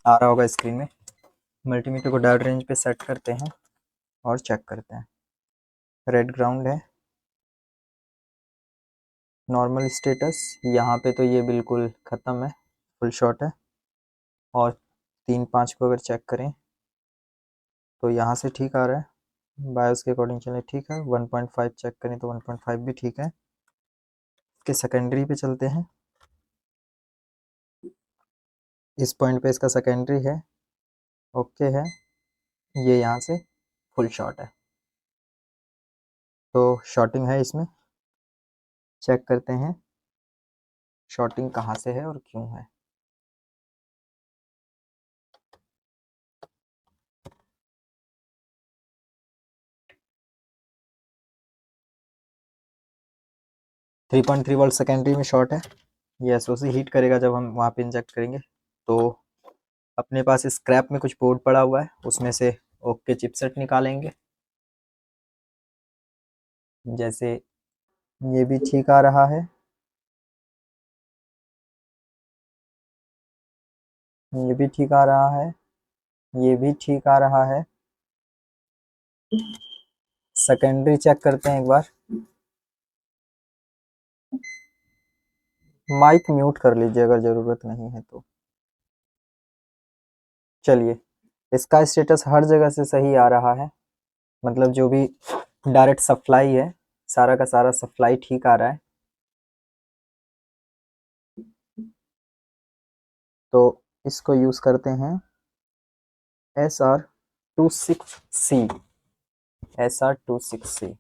आ रहा होगा स्क्रीन में। मल्टीमीटर को डायोड रेंज पे सेट करते हैं और चेक करते हैं। रेड ग्राउंड है, नॉर्मल स्टेटस यहाँ पे तो ये बिल्कुल ख़त्म है, फुल शॉट है। और 3-5 को अगर चेक करें तो यहाँ से ठीक आ रहा है, बायोस के अकॉर्डिंग चले ठीक है। 1.5 चेक करें तो 1.5 भी ठीक है। इसके सेकेंडरी पे चलते हैं, इस पॉइंट पे इसका सेकेंडरी है, ओके है, ये यहाँ से फुल शॉट है। तो शॉर्टिंग है इसमें, चेक करते हैं शॉर्टिंग कहाँ से है और क्यों है। थ्री 3.3 वोल्ट सेकेंडरी में शॉर्ट है। ये एसओसी हीट करेगा जब हम वहाँ पे इंजेक्ट करेंगे। तो अपने पास स्क्रैप में कुछ बोर्ड पड़ा हुआ है, उसमें से ओके चिपसेट निकालेंगे। जैसे ये भी ठीक आ रहा है, ये भी ठीक आ रहा है, ये भी ठीक आ रहा है। सेकेंडरी चेक करते हैं एक बार। माइक म्यूट कर लीजिए अगर ज़रूरत नहीं है तो। चलिए, इसका स्टेटस हर जगह से सही आ रहा है, मतलब जो भी डायरेक्ट सप्लाई है सारा का सारा सप्लाई ठीक आ रहा है। तो इसको यूज़ करते हैं SR26C, SR26C।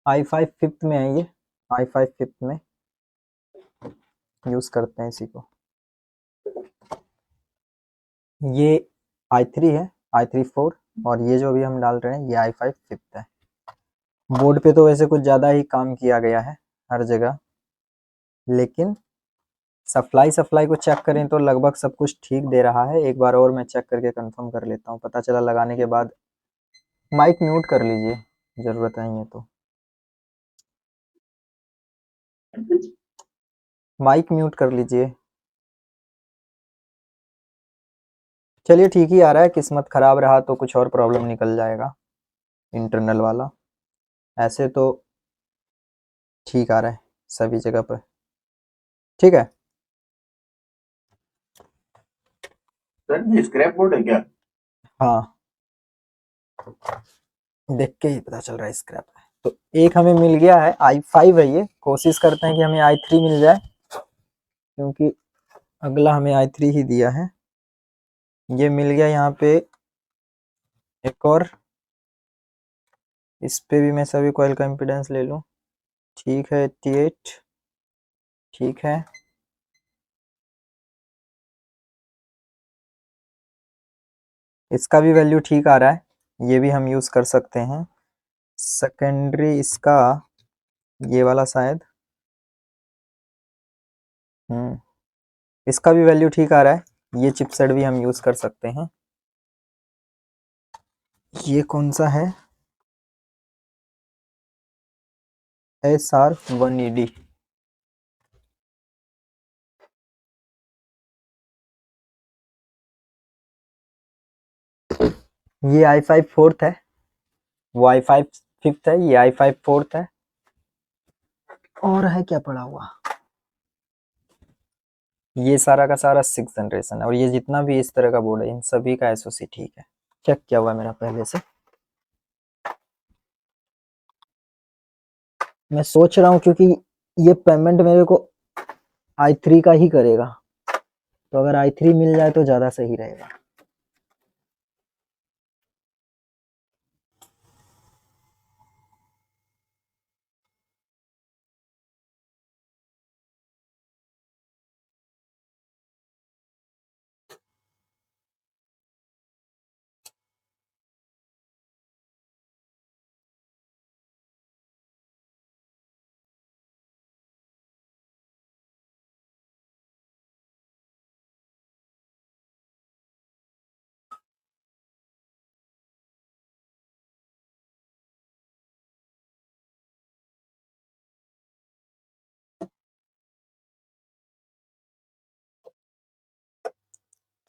i5 फिफ्थ में है ये, i5 फिफ्थ में यूज़ करते हैं इसी को। ये i3 है, i3 4, और ये जो भी हम डाल रहे हैं ये i5 फिफ्थ है। बोर्ड पे तो वैसे कुछ ज़्यादा ही काम किया गया है हर जगह, लेकिन सप्लाई को चेक करें तो लगभग सब कुछ ठीक दे रहा है। एक बार और मैं चेक करके कंफर्म कर लेता हूँ, पता चला लगाने के बाद। माइक म्यूट कर लीजिए, ज़रूरत नहीं है तो। माइक म्यूट कर लीजिए। चलिए ठीक ही आ रहा है, किस्मत ख़राब रहा तो कुछ और प्रॉब्लम निकल जाएगा इंटरनल वाला। ऐसे तो ठीक आ रहा है सभी जगह पर, ठीक है। सर ये स्क्रैप बोर्ड है क्या? हाँ, देख के ही पता चल रहा है स्क्रैप है। तो एक हमें मिल गया है, i5 है ये। कोशिश करते हैं कि हमें i3 मिल जाए, क्योंकि अगला हमें i3 ही दिया है। ये मिल गया यहाँ पे एक और, इस पे भी मैं सभी कॉइल का इम्पीडेंस ले लूँ, ठीक है। 88 ठीक है। इसका भी वैल्यू ठीक आ रहा है, ये भी हम यूज़ कर सकते हैं। सेकेंडरी इसका ये वाला शायद, इसका भी वैल्यू ठीक आ रहा है, ये चिपसेट भी हम यूज़ कर सकते हैं। ये कौन सा है, SR1ED। ये i5 फोर्थ है, वो i5 फिफ्थ है, ये i5 फोर्थ है। और है क्या पड़ा हुआ, ये सारा का सारा 6th जनरेशन है। और ये जितना भी इस तरह का बोर्ड है इन सभी का एसओसी ठीक है, चेक किया हुआ है मेरा पहले से। मैं सोच रहा हूँ क्योंकि ये पेमेंट मेरे को i3 का ही करेगा, तो अगर i3 मिल जाए तो ज़्यादा सही रहेगा।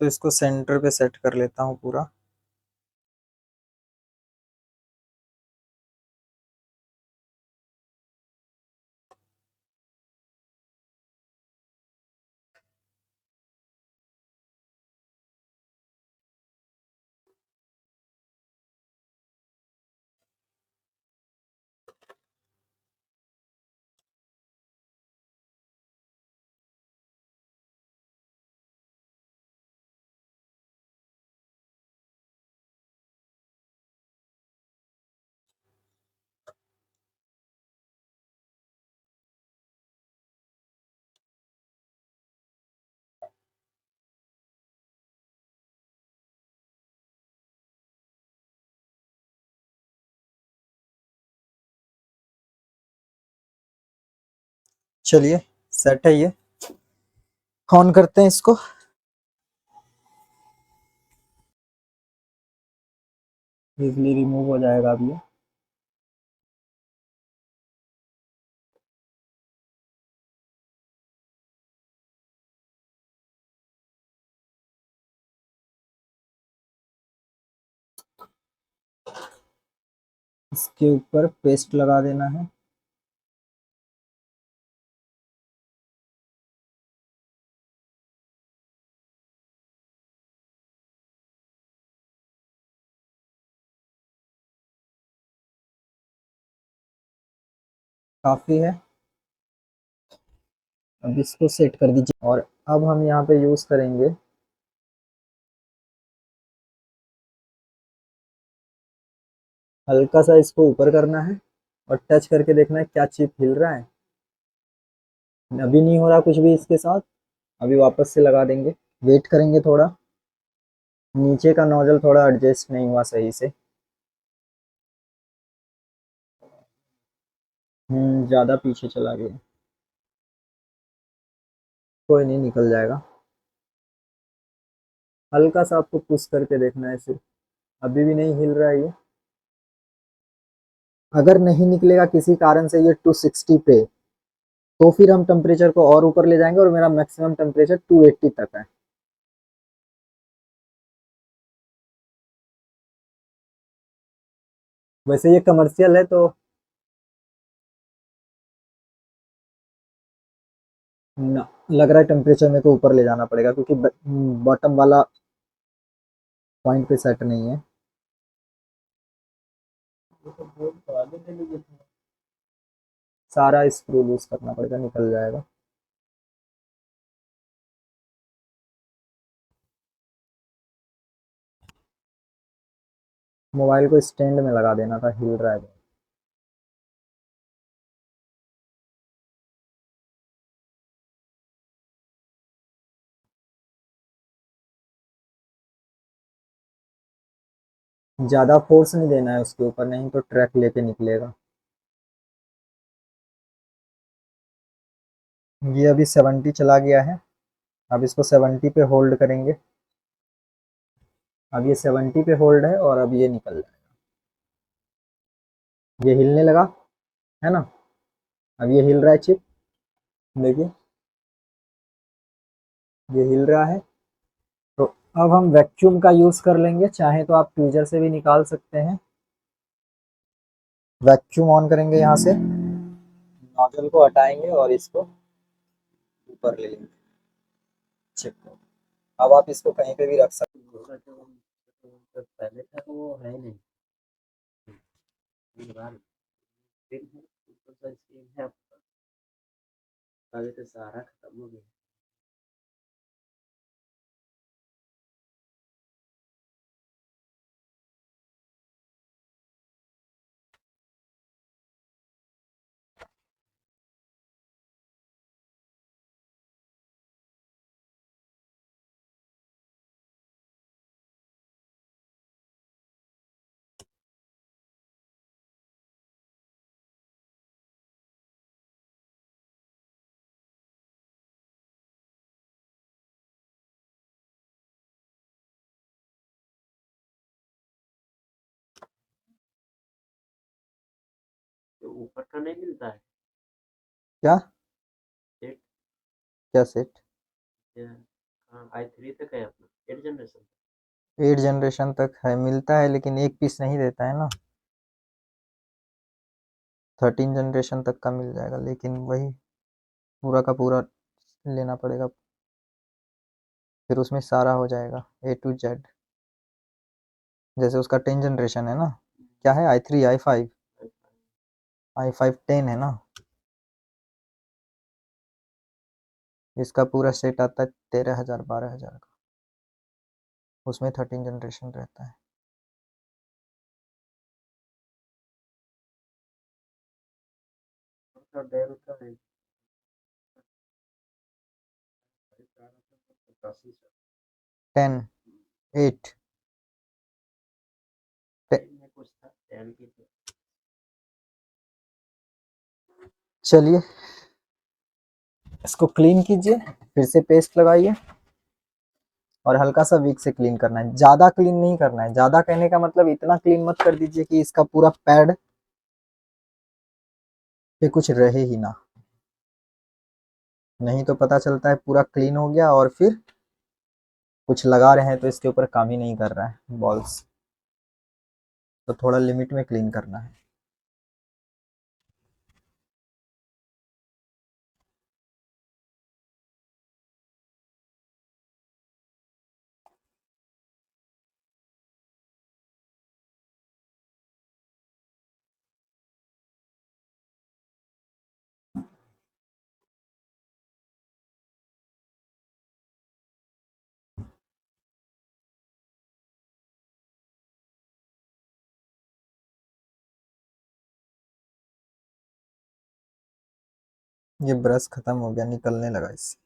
तो इसको सेंटर पे सेट कर लेता हूँ पूरा। चलिए सेट है ये, ऑन करते हैं इसको। इजली रिमूव हो जाएगा अब ये। इसके ऊपर पेस्ट लगा देना है। काफी है, अब इसको सेट कर दीजिए। और अब हम यहाँ पे यूज करेंगे हल्का सा इसको ऊपर करना है और टच करके देखना है क्या चिप हिल रहा है। अभी नहीं हो रहा कुछ भी इसके साथ, अभी वापस से लगा देंगे। वेट करेंगे थोड़ा, नीचे का नोजल थोड़ा एडजस्ट नहीं हुआ सही से। ज्यादा पीछे चला गया, कोई नहीं, निकल जाएगा। हल्का सा आपको पुश करके देखना है सिर्फ, अभी भी नहीं हिल रहा है ये। अगर नहीं निकलेगा किसी कारण से ये 260 पे, तो फिर हम टेम्परेचर को और ऊपर ले जाएंगे और मेरा मैक्सिमम टेम्परेचर 280 तक है। वैसे ये कमर्शियल है तो ना, लग रहा है टेम्परेचर मेरे को ऊपर ले जाना पड़ेगा क्योंकि बॉटम वाला पॉइंट पे सेट नहीं है। सारा स्क्रू लूज करना पड़ेगा, निकल जाएगा। मोबाइल को स्टैंड में लगा देना था, हिल रहा है। ज्यादा फोर्स नहीं देना है उसके ऊपर, नहीं तो ट्रैक लेके निकलेगा। ये अभी 70 चला गया है, अब इसको 70 पे होल्ड करेंगे। अब ये 70 पे होल्ड है और अब ये निकल जाएगा। ये हिलने लगा है ना, अब ये हिल रहा है चिप, देखिए ये हिल रहा है। तो अब हम वैक्यूम का यूज कर लेंगे, चाहे तो आप ट्वीजर से भी निकाल सकते हैं। वैक्यूम ऑन करेंगे, यहाँ से नोजल को हटाएंगे और इसको ऊपर ले लेंगे चिप को। अब आप इसको कहीं पे भी रख सकते पहले था तो वो है नहीं, ये बार फिर है, ऊपर का स्क्रीन है आपका, पहले तो सारा खत्म हो गया। तो ऊपर का नहीं मिलता है क्या। सेट? क्या सेट। हाँ, i3 तक है अपना। 8 जनरेशन 8 जनरेशन तक है, मिलता है, लेकिन एक पीस नहीं देता है ना। 13 जनरेशन तक का मिल जाएगा, लेकिन वही पूरा का पूरा लेना पड़ेगा। फिर उसमें सारा हो जाएगा A to Z। जैसे उसका 10 जनरेशन है ना, क्या है, i3 i5 i5 10 है ना। इसका पूरा सेट आता है 13,000 12,000 का। उसमें 13 जनरेशन रहता है। का डेल का है 85 10 8 में कुछ था डेल की तो चलिए इसको क्लीन कीजिए, फिर से पेस्ट लगाइए, और हल्का सा विक से क्लीन करना है, ज्यादा क्लीन नहीं करना है। ज्यादा कहने का मतलब इतना क्लीन मत कर दीजिए कि इसका पूरा पैड पे कुछ रहे ही ना, नहीं तो पता चलता है पूरा क्लीन हो गया और फिर कुछ लगा रहे हैं तो इसके ऊपर काम ही नहीं कर रहा है बॉल्स। तो थोड़ा लिमिट में क्लीन करना है। ये ब्रश खत्म हो गया, निकलने लगा इससे।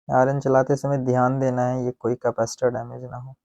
आयरन चलाते समय ध्यान देना है ये कोई कैपेसिटर डैमेज ना हो।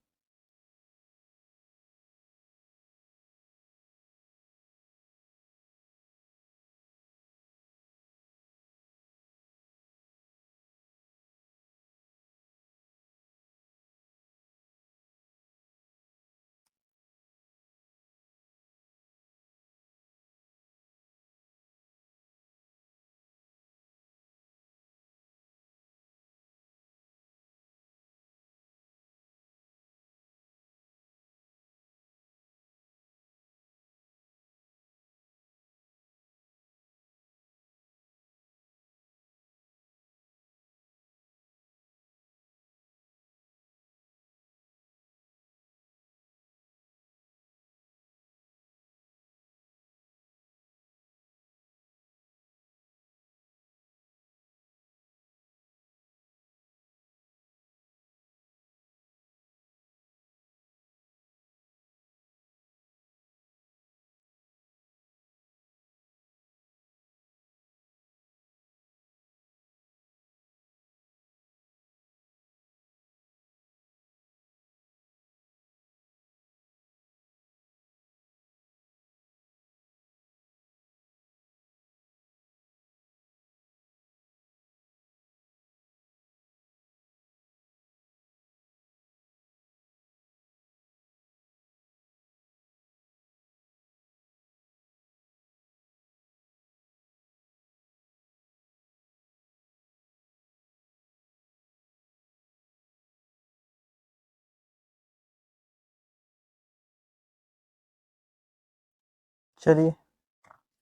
चलिए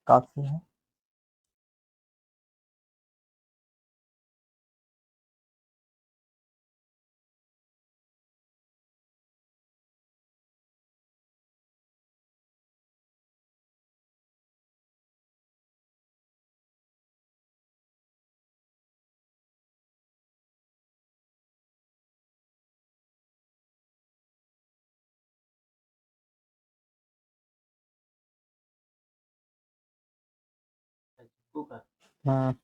काफी है। का हाँ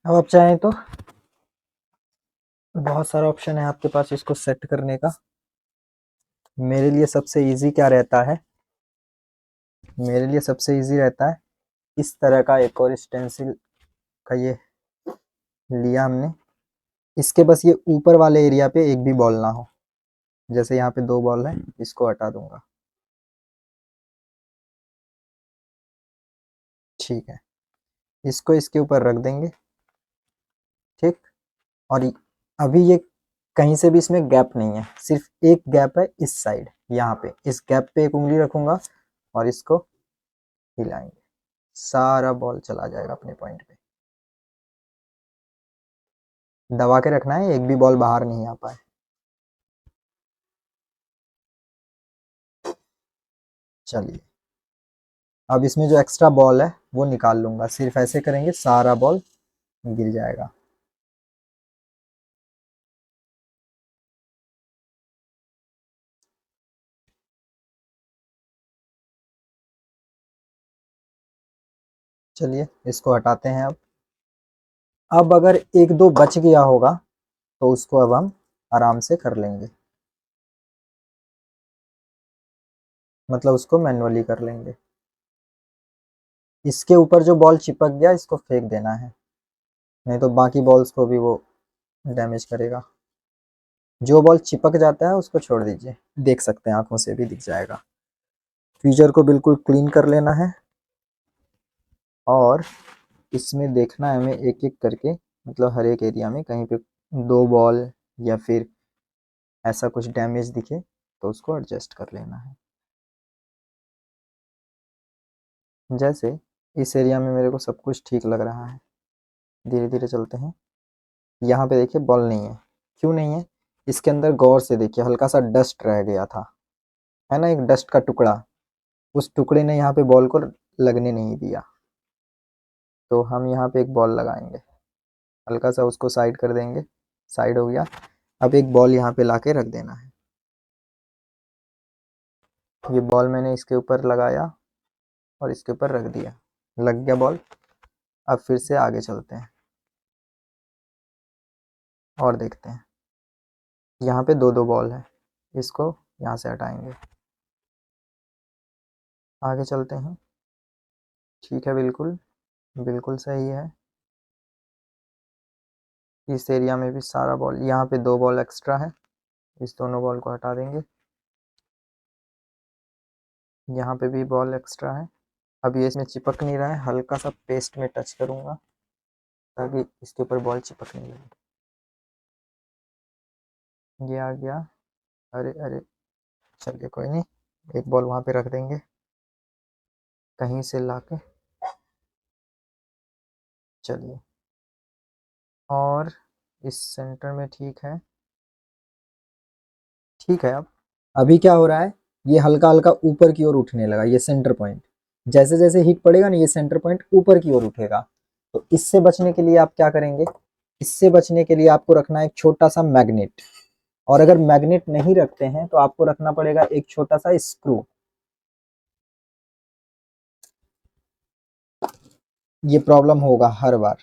अब आप चाहें तो बहुत सारा ऑप्शन है आपके पास इसको सेट करने का। मेरे लिए सबसे इजी क्या रहता है, मेरे लिए सबसे इजी रहता है इस तरह का एक और स्टेंसिल का ये लिया हमने, इसके बस ये ऊपर वाले एरिया पे एक भी बॉल ना हो। जैसे यहाँ पे 2 बॉल है, इसको हटा दूंगा। ठीक है, इसको इसके ऊपर रख देंगे। ठीक, और अभी ये कहीं से भी इसमें गैप नहीं है, सिर्फ एक गैप है इस साइड, यहाँ पे इस गैप पे एक उंगली रखूंगा और इसको हिलाएंगे, सारा बॉल चला जाएगा अपने पॉइंट पे। दबा के रखना है, एक भी बॉल बाहर नहीं आ पाए। चलिए, अब इसमें जो एक्स्ट्रा बॉल है वो निकाल लूंगा, सिर्फ ऐसे करेंगे सारा बॉल गिर जाएगा। चलिए इसको हटाते हैं। अब अगर एक दो बच गया होगा तो उसको अब हम आराम से कर लेंगे, मतलब उसको मैन्युअली कर लेंगे। इसके ऊपर जो बॉल चिपक गया इसको फेंक देना है, नहीं तो बाकी बॉल्स को भी वो डैमेज करेगा। जो बॉल चिपक जाता है उसको छोड़ दीजिए, देख सकते हैं आंखों से भी दिख जाएगा। फीचर को बिल्कुल क्लीन कर लेना है और इसमें देखना है हमें एक एक करके, मतलब हर एक एरिया में कहीं पे 2 बॉल या फिर ऐसा कुछ डैमेज दिखे तो उसको एडजस्ट कर लेना है। जैसे इस एरिया में मेरे को सब कुछ ठीक लग रहा है, धीरे धीरे चलते हैं। यहाँ पे देखिए बॉल नहीं है, क्यों नहीं है? इसके अंदर गौर से देखिए हल्का सा डस्ट रह गया था, है ना, एक डस्ट का टुकड़ा, उस टुकड़े ने यहाँ पे बॉल को लगने नहीं दिया। तो हम यहाँ पे एक बॉल लगाएंगे, हल्का सा उसको साइड कर देंगे, साइड हो गया। अब एक बॉल यहाँ पे लाके रख देना है। ये बॉल मैंने इसके ऊपर लगाया और इसके ऊपर रख दिया, लग गया बॉल। अब फिर से आगे चलते हैं और देखते हैं। यहाँ पे 2 बॉल है, इसको यहाँ से हटाएंगे, आगे चलते हैं। ठीक है, बिल्कुल बिल्कुल सही है। इस एरिया में भी सारा बॉल, यहाँ पे 2 बॉल एक्स्ट्रा है, इस दोनों बॉल को हटा देंगे। यहाँ पे भी बॉल एक्स्ट्रा है, अब ये इसमें चिपक नहीं रहा है, हल्का सा पेस्ट में टच करूँगा ताकि इसके ऊपर बॉल चिपक नहीं लगे। ये आ गया, अरे अरे, चलिए कोई नहीं, एक बॉल वहाँ पे रख देंगे कहीं से लाके। चलिए, और इस सेंटर में ठीक है, ठीक है। अब अभी क्या हो रहा है, ये हल्का हल्का ऊपर की ओर उठने लगा, ये सेंटर पॉइंट जैसे जैसे हीट पड़ेगा ना ये सेंटर पॉइंट ऊपर की ओर उठेगा। तो इससे बचने के लिए आप क्या करेंगे, इससे बचने के लिए आपको रखना है एक छोटा सा मैग्नेट, और अगर मैग्नेट नहीं रखते हैं तो आपको रखना पड़ेगा एक छोटा सा स्क्रू। ये प्रॉब्लम होगा हर बार,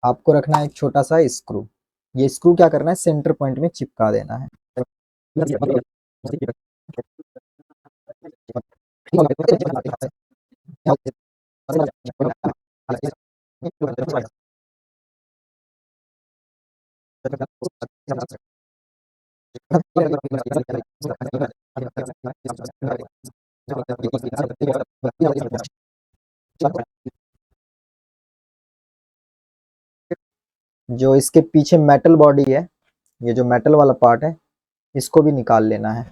आपको रखना है एक छोटा सा स्क्रू। ये स्क्रू क्या करना है, सेंटर पॉइंट में चिपका देना है। जो इसके पीछे मेटल बॉडी है, ये जो मेटल वाला पार्ट है, इसको भी निकाल लेना है।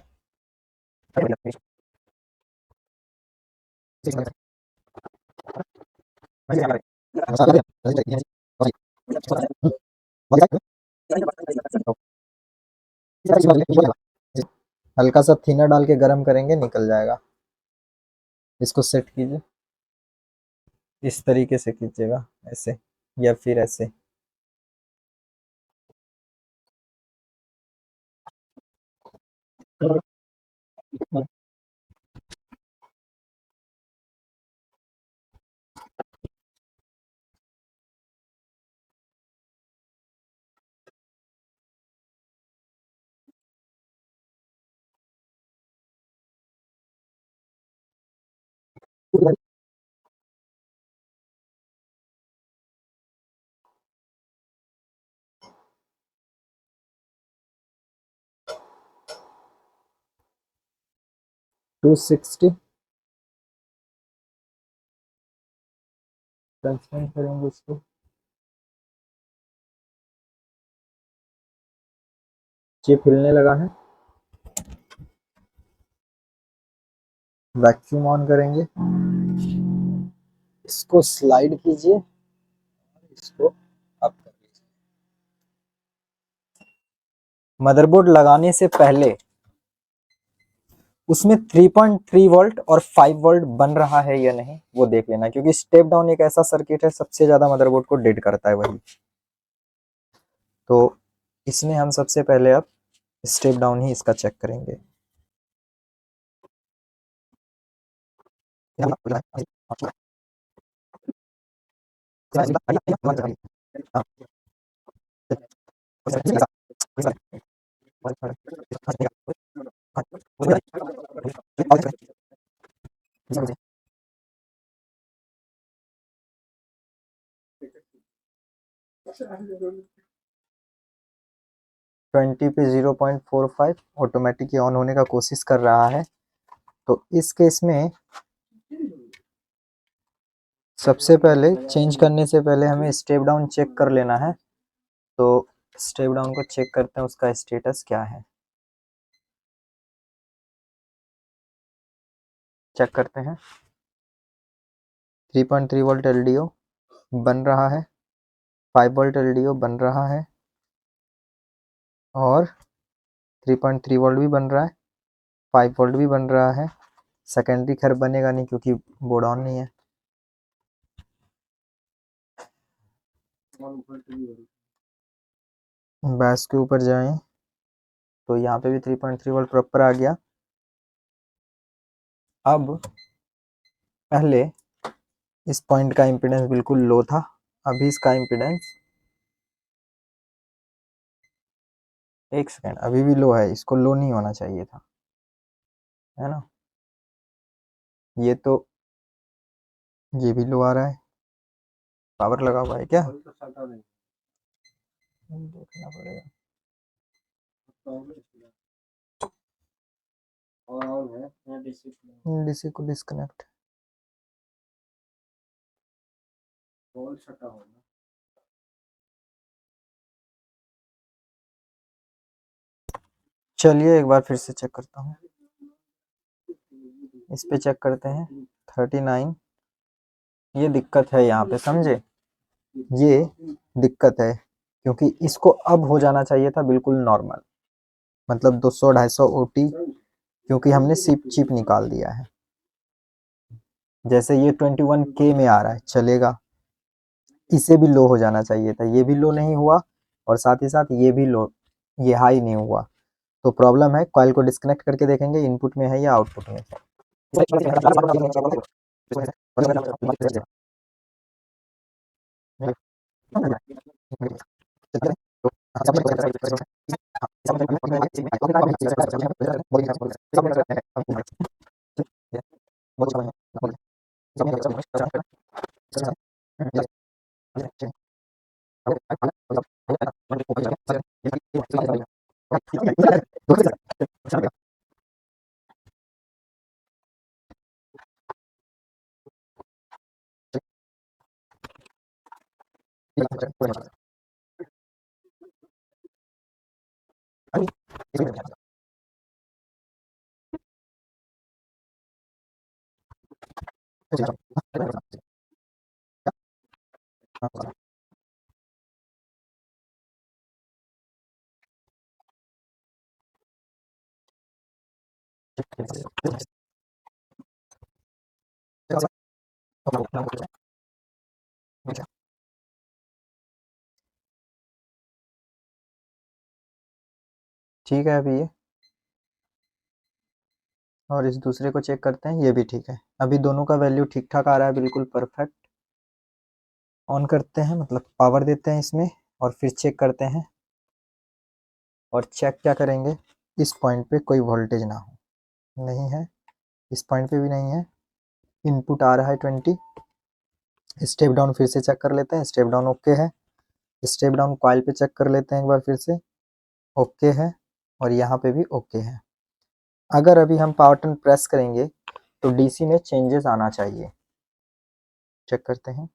हल्का सा थिनर डाल के गरम करेंगे, निकल जाएगा। इसको सेट कीजिए, इस तरीके से कीजिएगा, ऐसे या फिर ऐसे। टू 60 ट्रांसफर करेंगे इसको। चिप हिलने लगा है, वैक्यूम ऑन करेंगे, इसको स्लाइड कीजिए, इसको अप कर लीजिए। मदरबोर्ड लगाने से पहले उसमें 3.3 वोल्ट और 5 वोल्ट बन रहा है या नहीं वो देख लेना, क्योंकि स्टेप डाउन एक ऐसा सर्किट है सबसे ज्यादा मदरबोर्ड को डेड करता है वही। तो इसमें हम सबसे पहले अब स्टेप डाउन ही इसका चेक करेंगे। ट्वेंटी पे 0.45 ऑटोमेटिक ऑन होने का कोशिश कर रहा है। तो इस केस में सबसे पहले चेंज करने से पहले हमें स्टेप डाउन चेक कर लेना है। तो स्टेप डाउन को चेक करते हैं उसका स्टेटस क्या है, चेक करते हैं। 3.3 वोल्ट एलडीओ बन रहा है, 5 वोल्ट एलडीओ बन रहा है, और 3.3 वोल्ट भी बन रहा है, 5 वोल्ट भी बन रहा है। सेकेंडरी खैर बनेगा नहीं क्योंकि बोर्ड ऑन नहीं है। बैस के ऊपर जाएं तो यहाँ पे भी 3.3 वोल्ट प्रॉपर आ गया। अब पहले इस पॉइंट का इम्पीडेंस बिल्कुल लो था, अभी इसका इम्पीडेंस, एक सेकेंड, अभी भी लो है, इसको लो नहीं होना चाहिए था, है ना। ये तो ये भी लो आ रहा है, पावर लगा हुआ है क्या, देखना पड़ेगा। डीसी को डिस्कनेक्ट, चलिए एक बार फिर से चेक करता हूँ। इस पे चेक करते हैं 39। ये दिक्कत है यहाँ पे, समझे, ये दिक्कत है क्योंकि इसको अब हो जाना चाहिए था बिल्कुल नॉर्मल, मतलब 200-250 ओटी, क्योंकि हमने सिप चिप निकाल दिया है। जैसे ये 21K में आ रहा है चलेगा, इसे भी लो हो जाना चाहिए था, ये भी लो नहीं हुआ, और साथ ही साथ ये भी लो, ये हाई नहीं हुआ। तो प्रॉब्लम है, कॉइल को डिस्कनेक्ट करके देखेंगे इनपुट में है या आउटपुट में। ठीक है अभी ये, और इस दूसरे को चेक करते हैं, ये भी ठीक है। अभी दोनों का वैल्यू ठीक ठाक आ रहा है, बिल्कुल परफेक्ट। ऑन करते हैं, मतलब पावर देते हैं इसमें, और फिर चेक करते हैं। और चेक क्या करेंगे, इस पॉइंट पे कोई वोल्टेज ना हो, नहीं है, इस पॉइंट पे भी नहीं है। इनपुट आ रहा है 20। स्टेप डाउन फिर से चेक कर लेते हैं, स्टेप डाउन ओके है। स्टेप डाउन कॉइल पे चेक कर लेते हैं एक बार फिर से, ओके है। और यहाँ पे भी ओके है। अगर अभी हम पावर बटन प्रेस करेंगे तो डीसी में चेंजेस आना चाहिए। चेक करते हैं,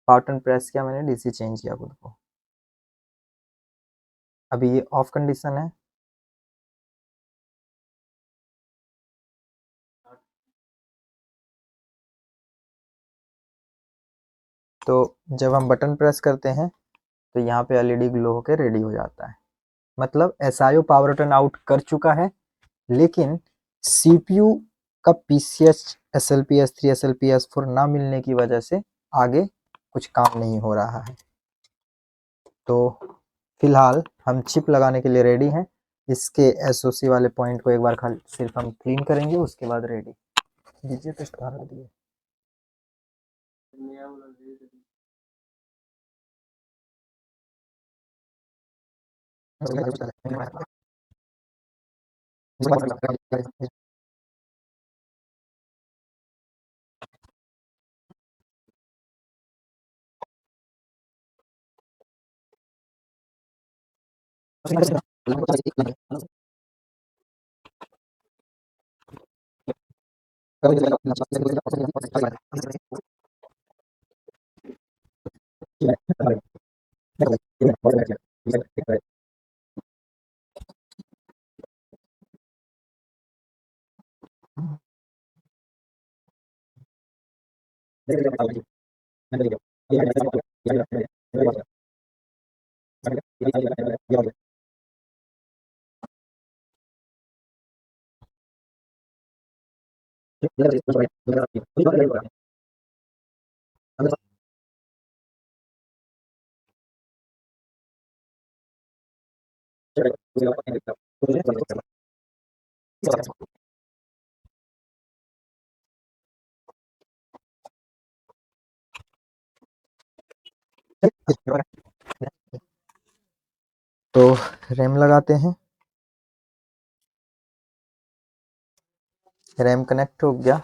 पावर बटन प्रेस किया मैंने, डीसी चेंज किया खुद को। अभी ये ऑफ कंडीशन है, तो जब हम बटन प्रेस करते हैं तो यहाँ पे एलईडी ग्लो होकर रेडी हो जाता है। मतलब एसआईओ पावर बटन आउट कर चुका है, लेकिन सीपीयू का PCH SLP S3 SLP S4 ना मिलने की वजह से आगे कुछ काम नहीं हो रहा है। तो फिलहाल हम चिप लगाने के लिए रेडी हैं। इसके एसओसी वाले पॉइंट को एक बार खाली सिर्फ हम क्लीन करेंगे, उसके बाद रेडी। डीजे पे स्टार कर दिए। नया वाला दे दे। तो रैम लगाते हैं, रैम कनेक्ट हो गया।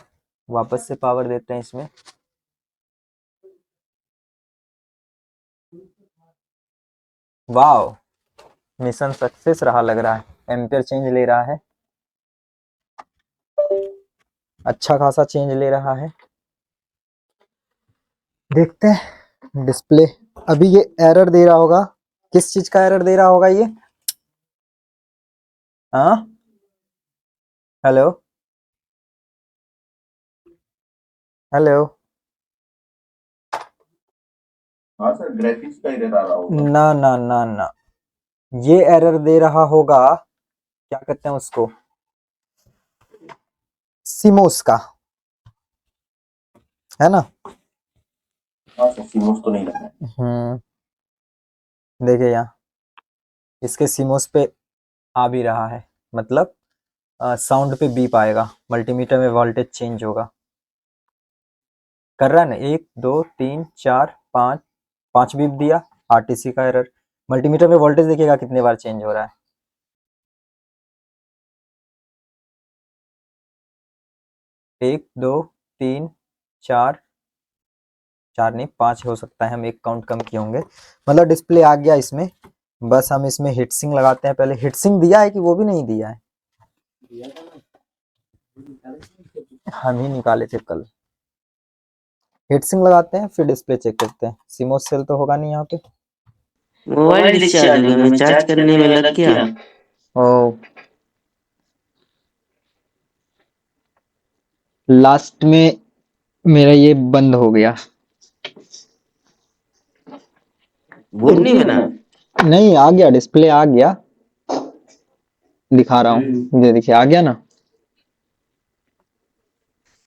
वापस से पावर देते हैं इसमें। वाओ, मिशन सक्सेस रहा लग रहा है। एम्पियर चेंज ले रहा है, अच्छा खासा चेंज ले रहा है। देखते हैं डिस्प्ले। अभी ये एरर दे रहा होगा, किस चीज का एरर दे रहा होगा ये? हाँ, हेलो हेलो। हाँ सर, ग्राफिक्स का एरर आ रहा होगा। ना ना ना ना, ये एरर दे रहा होगा, क्या कहते हैं उसको, सिमोस का, है ना? हाँ सर, सीमोस तो नहीं लगा है। देखिए यहाँ इसके सिमोस पे आ भी रहा है, मतलब साउंड पे बीप आएगा, मल्टीमीटर में वोल्टेज चेंज होगा। कर रहा है ना, 1 2 3 4 5, 5 बीप दिया। आरटीसी का एरर। मल्टीमीटर में वोल्टेज देखिएगा कितने बार चेंज हो रहा है। 1 2 3 4, 4 नहीं 5 हो सकता है, हम एक काउंट कम किए होंगे। मतलब डिस्प्ले आ गया इसमें। बस हम इसमें हीटसिंक लगाते हैं। पहले हीटसिंक दिया है कि वो भी नहीं दिया है? दिया था ना, निकाले थे। हम ही निकाले थे कल। हीटसिंक लगाते हैं फिर डिस्प्ले चेक करते हैं। सीमोस सेल तो होगा नहीं यहाँ पे। मोबाइल डिस्चार्ज हो गया, मैं चार्ज करने में लग गया। ओ लास्ट में मेरा ये बंद हो गया। बूट नहीं बना। नहीं आ गया, डिस्प्ले आ गया, दिखा रहा हूँ, ये देखिए आ गया ना।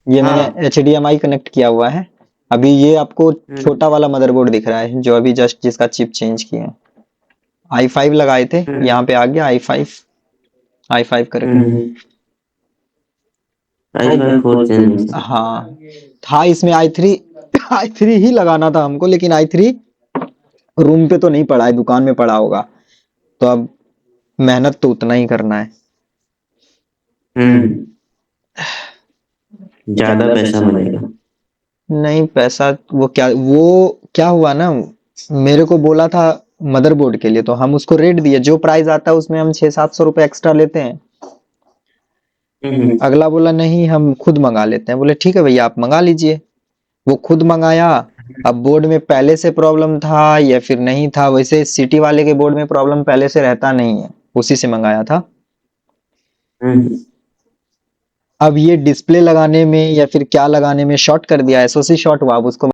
ये हाँ। मैंने HDMI कनेक्ट किया हुआ है। अभी ये आपको छोटा वाला मदरबोर्ड दिख रहा है जो अभी जस्ट जिसका चिप चेंज किया है। i5 लगाए थे, यहाँ पे आ गया i5 करके। i5 हाँ था इसमें i3 ही लगाना था हमको, लेकिन i3 रूम पे तो नहीं पड़ा है, दुकान में पड़ा होगा, तो अब मेहनत तो उतना ही करना है। ज्यादा पैसा मिलेगा। नहीं पैसा वो क्या हुआ ना, मेरे को बोला था मदरबोर्ड के लिए, तो हम उसको रेट दिए, जो प्राइस आता है उसमें हम 600-700 रुपए एक्स्ट्रा लेते हैं। अगला बोला नहीं हम खुद मंगा लेते हैं। बोले ठीक है भैया आप मंगा लीजिए। वो खुद मंगाया। अब बोर्ड में पहले से प्रॉब्लम था या फिर नहीं था, वैसे सिटी वाले के बोर्ड में प्रॉब्लम पहले से रहता नहीं है, उसी से मंगाया था। अब ये डिस्प्ले लगाने में या फिर क्या लगाने में शॉर्ट कर दिया, एसओसी शॉर्ट हुआ, अब उसको